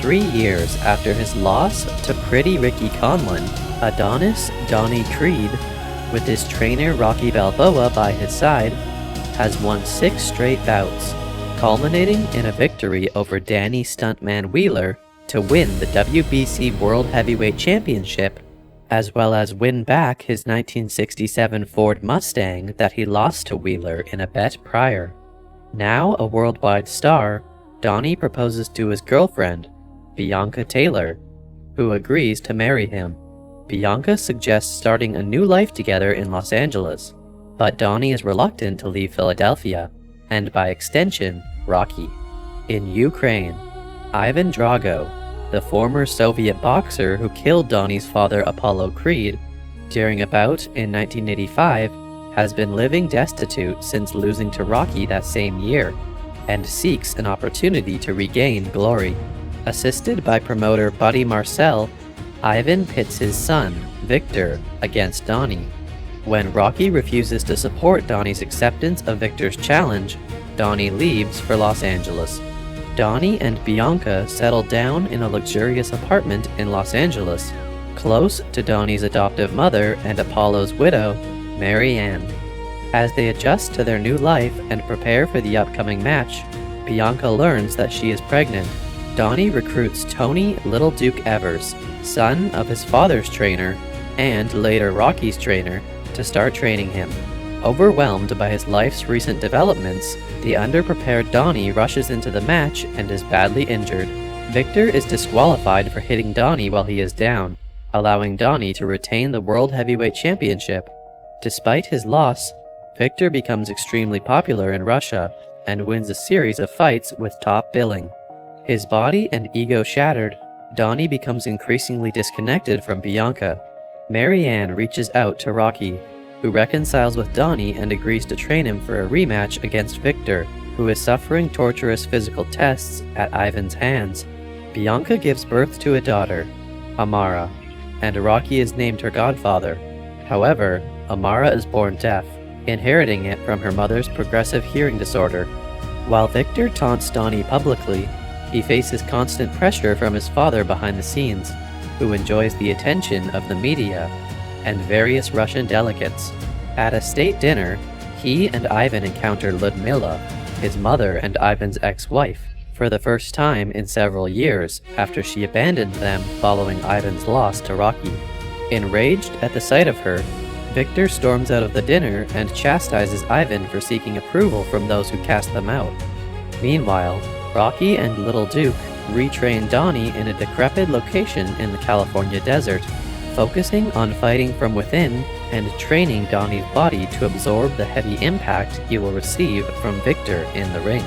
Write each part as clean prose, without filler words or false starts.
3 years after his loss to Pretty Ricky Conlon, Adonis Creed, with his trainer Rocky Balboa by his side, has won 6 straight bouts, culminating in a victory over Danny Stuntman Wheeler to win the WBC World Heavyweight Championship, as well as win back his 1967 Ford Mustang that he lost to Wheeler in a bet prior. Now a worldwide star, Donnie proposes to his girlfriend, Bianca Taylor, who agrees to marry him. Bianca suggests starting a new life together in Los Angeles, but Donnie is reluctant to leave Philadelphia, and by extension, Rocky. In Ukraine, Ivan Drago, the former Soviet boxer who killed Donnie's father Apollo Creed during a bout in 1985, has been living destitute since losing to Rocky that same year, and seeks an opportunity to regain glory. Assisted by promoter Buddy Marcel, Ivan pits his son, Victor, against Donnie. When Rocky refuses to support Donnie's acceptance of Victor's challenge, Donnie leaves for Los Angeles. Donnie and Bianca settle down in a luxurious apartment in Los Angeles, close to Donnie's adoptive mother and Apollo's widow, Mary Ann. As they adjust to their new life and prepare for the upcoming match, Bianca learns that she is pregnant. Donnie recruits Tony Little Duke Evers, son of his father's trainer, and later Rocky's trainer, to start training him. Overwhelmed by his life's recent developments, the underprepared Donnie rushes into the match and is badly injured. Victor is disqualified for hitting Donnie while he is down, allowing Donnie to retain the World Heavyweight Championship. Despite his loss, Victor becomes extremely popular in Russia and wins a series of fights with top billing. His body and ego shattered, Donnie becomes increasingly disconnected from Bianca. Mary Ann reaches out to Rocky, who reconciles with Donnie and agrees to train him for a rematch against Victor, who is suffering torturous physical tests at Ivan's hands. Bianca gives birth to a daughter, Amara, and Rocky is named her godfather. However, Amara is born deaf, inheriting it from her mother's progressive hearing disorder. While Victor taunts Donnie publicly, he faces constant pressure from his father behind the scenes, who enjoys the attention of the media and various Russian delegates. At a state dinner, he and Ivan encounter Ludmila, his mother and Ivan's ex-wife, for the first time in several years after she abandoned them following Ivan's loss to Rocky. Enraged at the sight of her, Victor storms out of the dinner and chastises Ivan for seeking approval from those who cast them out. Meanwhile, Rocky and Little Duke retrain Donnie in a decrepit location in the California desert, focusing on fighting from within and training Donnie's body to absorb the heavy impact he will receive from Victor in the ring.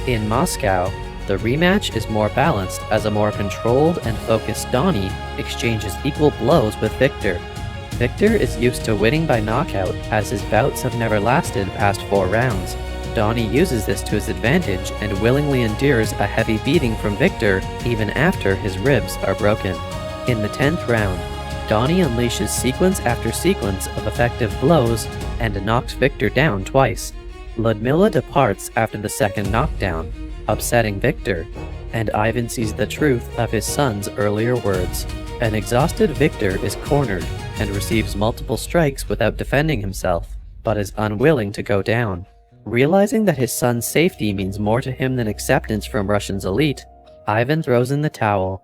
In Moscow, the rematch is more balanced as a more controlled and focused Donnie exchanges equal blows with Victor. Victor is used to winning by knockout as his bouts have never lasted past 4 rounds. Donnie uses this to his advantage and willingly endures a heavy beating from Victor even after his ribs are broken. In the 10th round, Donnie unleashes sequence after sequence of effective blows and knocks Victor down twice. Ludmila departs after the second knockdown, upsetting Victor, and Ivan sees the truth of his son's earlier words. An exhausted Victor is cornered and receives multiple strikes without defending himself, but is unwilling to go down. Realizing that his son's safety means more to him than acceptance from Russia's elite, Ivan throws in the towel,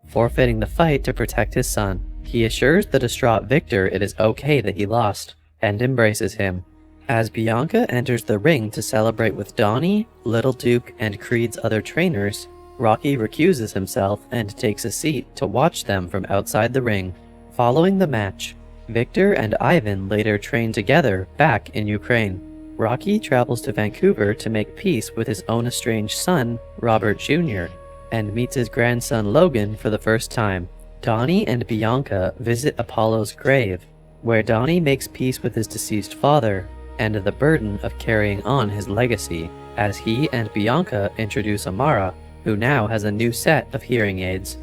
forfeiting the fight to protect his son. He assures the distraught Victor it is okay that he lost, and embraces him. As Bianca enters the ring to celebrate with Donnie, Little Duke, and Creed's other trainers, Rocky recuses himself and takes a seat to watch them from outside the ring. Following the match, Victor and Ivan later train together back in Ukraine. Rocky travels to Vancouver to make peace with his own estranged son, Robert Jr., and meets his grandson Logan for the first time. Donnie and Bianca visit Apollo's grave, where Donnie makes peace with his deceased father and the burden of carrying on his legacy, as he and Bianca introduce Amara, who now has a new set of hearing aids.